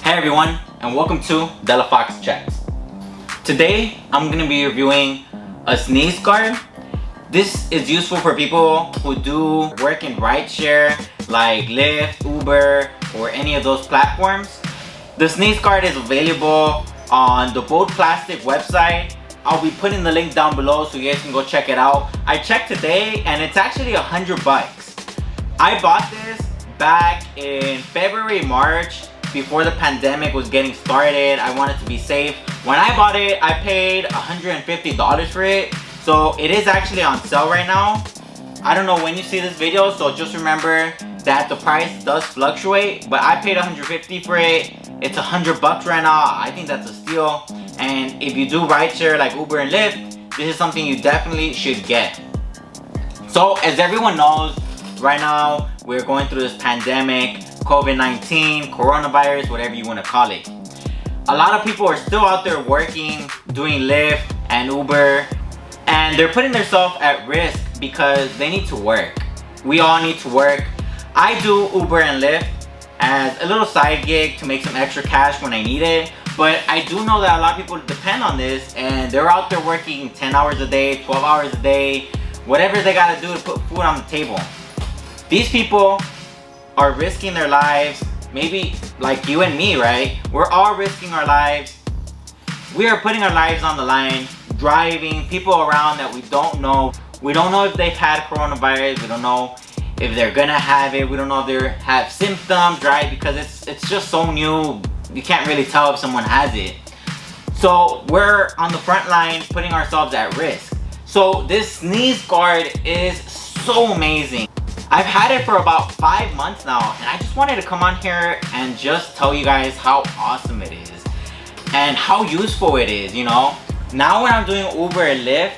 Hey everyone, and welcome to Della Fox Checks. Today, I'm going to be reviewing a sneeze guard. This is useful for people who do work in rideshare like Lyft, Uber, or any of those platforms. The sneeze guard is available on the Bold Plastic website. I'll be putting the link down below so you guys can go check it out. I checked today and it's actually $100. I bought this back in February, March, before the pandemic was getting started. I wanted to be safe. When I bought it, I paid $150 for it. So it is actually on sale right now. I don't know when you see this video, so just remember that the price does fluctuate, but I paid $150 for it. It's $100 right now. I think that's a steal. And if you do rideshare like Uber and Lyft, this is something you definitely should get. So as everyone knows, right now we're going through this pandemic, COVID-19, coronavirus, whatever you want to call it. A lot of people are still out there working, doing Lyft and Uber, and they're putting themselves at risk because they need to work. We all need to work. I do Uber and Lyft as a little side gig to make some extra cash when I need it, but I do know that a lot of people depend on this and they're out there working 10 hours a day, 12 hours a day, whatever they gotta do to put food on the table. These people are risking their lives, maybe like you and me, right? We're all risking our lives. We are putting our lives on the line, driving people around that we don't know. We don't know if they've had coronavirus. We don't know if they're gonna have it. We don't know if they have symptoms, right? Because it's just so new. You can't really tell if someone has it. So we're on the front line putting ourselves at risk. So this sneeze guard is so amazing. I've had it for about 5 months now, and I just wanted to come on here and just tell you guys how awesome it is and how useful it is, you know? Now when I'm doing Uber and Lyft,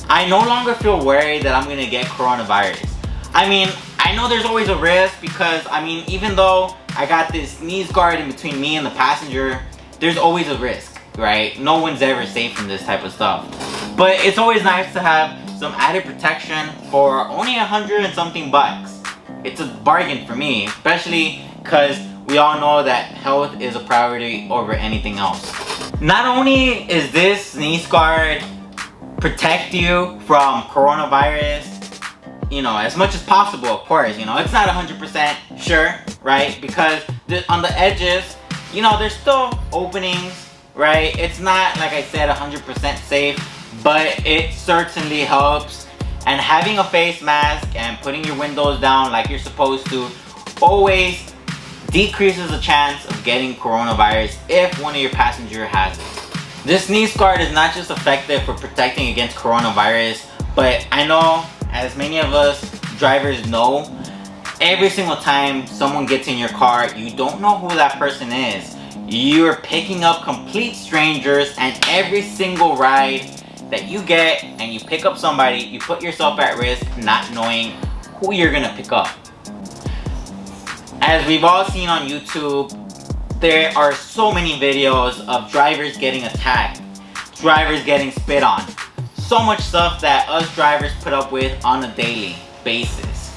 I no longer feel worried that I'm gonna get coronavirus. I mean, I know there's always a risk because, I mean, even though I got this sneeze guard in between me and the passenger, there's always a risk, right? No one's ever safe from this type of stuff. But it's always nice to have some added protection for only $100 and something bucks. It's a bargain for me, especially because we all know that health is a priority over anything else. Not only is this sneeze guard protect you from coronavirus, you know, as much as possible, of course, you know, it's not 100% sure, right? Because on the edges, you know, there's still openings, right? It's not, like I said, 100% safe, but it certainly helps. And having a face mask and putting your windows down like you're supposed to always decreases the chance of getting coronavirus if one of your passengers has it. This sneeze guard is not just effective for protecting against coronavirus, but I know, as many of us drivers know, every single time someone gets in your car, you don't know who that person is. You're picking up complete strangers, and every single ride that you get and you pick up somebody, you put yourself at risk not knowing who you're gonna pick up. As we've all seen on YouTube, there are so many videos of drivers getting attacked, drivers getting spit on. So much stuff that us drivers put up with on a daily basis.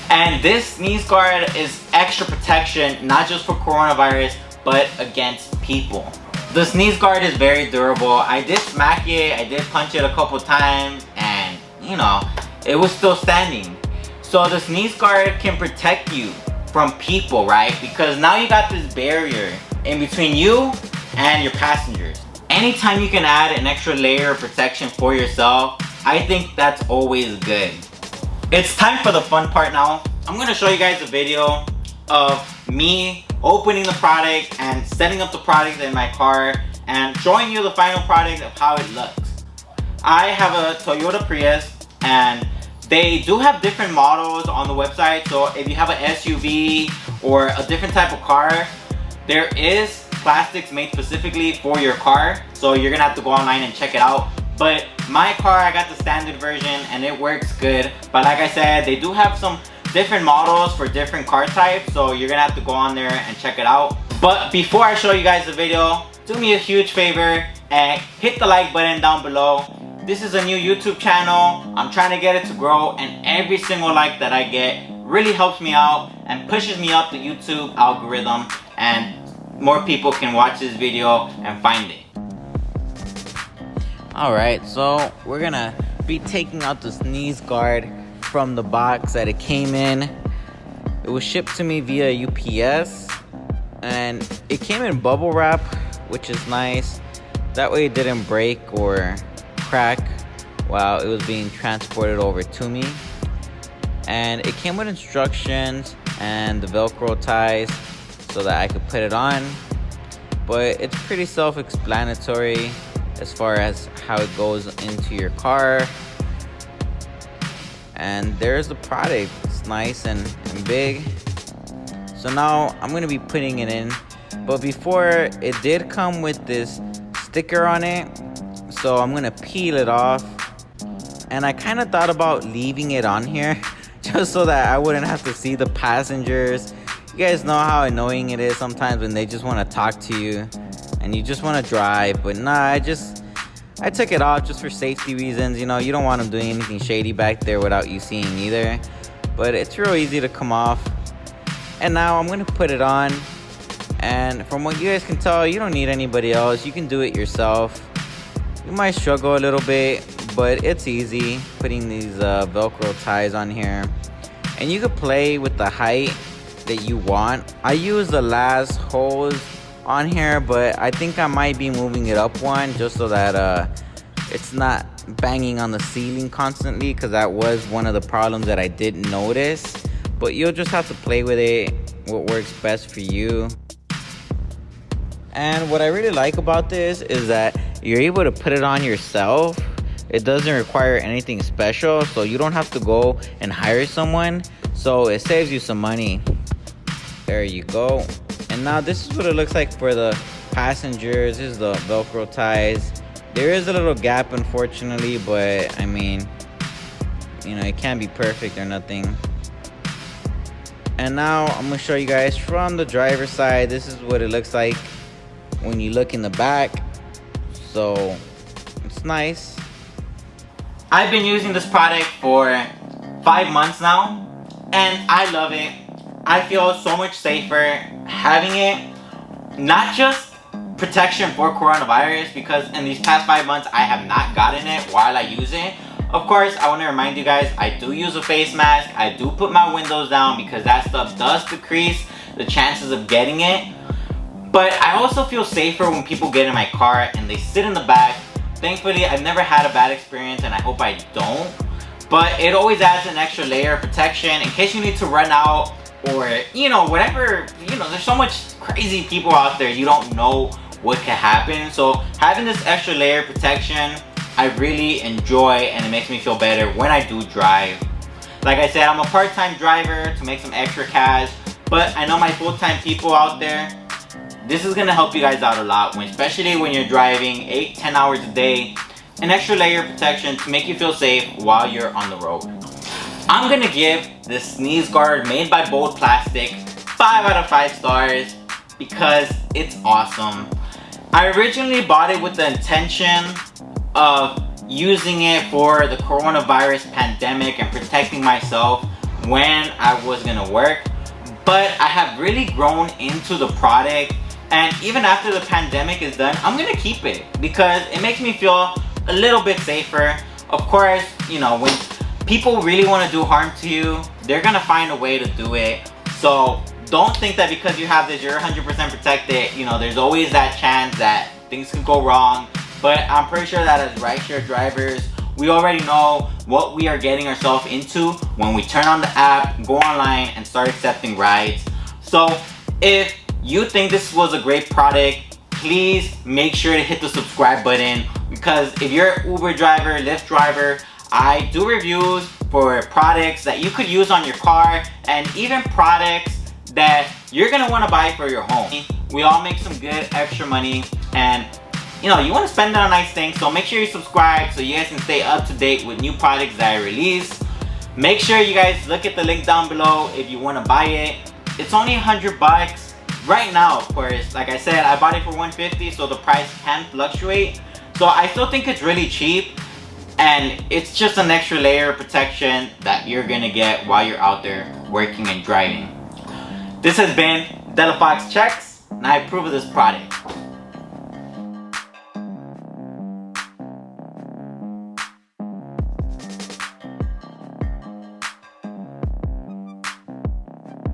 And this sneeze guard is extra protection, not just for coronavirus, but against people. The sneeze guard is very durable. I did smack it, I did punch it a couple times, and you know, it was still standing. So the sneeze guard can protect you from people, right? Because now you got this barrier in between you and your passengers. Anytime you can add an extra layer of protection for yourself, I think that's always good. It's time for the fun part now. I'm gonna show you guys a video of me opening the product and setting up the product in my car and showing you the final product of how it looks. I have a Toyota Prius, and they do have different models on the website. So if you have an SUV or a different type of car, there is plastics made specifically for your car, so you're gonna have to go online and check it out. But my car, I got the standard version and it works good. But like I said, they do have some different models for different car types, so you're gonna have to go on there and check it out. But before I show you guys the video, do me a huge favor and hit the like button down below. This is a new YouTube channel. I'm trying to get it to grow, and every single like that I get really helps me out and pushes me up the YouTube algorithm, and more people can watch this video and find it. Alright, so we're gonna be taking out the sneeze guard from the box that it came in. It was shipped to me via UPS, and it came in bubble wrap, which is nice. That way it didn't break or crack while it was being transported over to me. And it came with instructions and the Velcro ties so that I could put it on. But it's pretty self-explanatory as far as how it goes into your car. And there's the product. It's nice and big. So now I'm gonna be putting it in. But before, it did come with this sticker on it. So I'm gonna peel it off. And I kind of thought about leaving it on here just so that I wouldn't have to see the passengers. You guys know how annoying it is sometimes when they just want to talk to you and you just want to drive. But nah, I took it off just for safety reasons. You know, you don't want them doing anything shady back there without you seeing either. But it's real easy to come off. And now I'm gonna put it on. And from what you guys can tell, you don't need anybody else. You can do it yourself. You might struggle a little bit, but it's easy putting these Velcro ties on here. And you could play with the height that you want. I use the last hose on here, but I think I might be moving it up one just so that it's not banging on the ceiling constantly, because that was one of the problems that I didn't notice. But you'll just have to play with it, what works best for you. And what I really like about this is that you're able to put it on yourself. It doesn't require anything special, so you don't have to go and hire someone. So it saves you some money. There you go. And now this is what it looks like for the passengers. This is the Velcro ties. There is a little gap, unfortunately, but I mean, you know, it can't be perfect or nothing. And now I'm gonna show you guys from the driver's side. This is what it looks like when you look in the back. So it's nice. I've been using this product for 5 months now, and I love it. I feel so much safer having it. Not just protection for coronavirus, because in these past 5 months I have not gotten it while I use it. Of course, I want to remind you guys, I do use a face mask. I do put my windows down because that stuff does decrease the chances of getting it. But I also feel safer when people get in my car and they sit in the back. Thankfully, I've never had a bad experience, and I hope I don't. But it always adds an extra layer of protection in case you need to run out, or, you know, whatever. You know, there's so much crazy people out there, you don't know what can happen. So having this extra layer of protection, I really enjoy, and it makes me feel better when I do drive. Like I said, I'm a part-time driver to make some extra cash, but I know my full-time people out there, this is gonna help you guys out a lot, especially when you're driving 8-10 hours a day. An extra layer of protection to make you feel safe while you're on the road. I'm gonna give this sneeze guard made by Bold Plastic 5 out of 5 stars because it's awesome. I originally bought it with the intention of using it for the coronavirus pandemic and protecting myself when I was gonna work, but I have really grown into the product, and even after the pandemic is done, I'm gonna keep it because it makes me feel a little bit safer. Of course, you know, when people really want to do harm to you, they're gonna find a way to do it. So don't think that because you have this, you're 100% protected. You know, there's always that chance that things could go wrong. But I'm pretty sure that as rideshare drivers, we already know what we are getting ourselves into when we turn on the app, go online, and start accepting rides. So if you think this was a great product, please make sure to hit the subscribe button, because if you're an Uber driver, Lyft driver, I do reviews for products that you could use on your car, and even products that you're gonna wanna buy for your home. We all make some good extra money, and you know, you wanna spend it on nice things, so make sure you subscribe so you guys can stay up to date with new products that I release. Make sure you guys look at the link down below if you wanna buy it. It's only 100 bucks. Right now, of course, like I said, I bought it for 150, so the price can fluctuate. So I still think it's really cheap, and it's just an extra layer of protection that you're gonna get while you're out there working and driving. This has been Delafox Checks. and I approve of this product.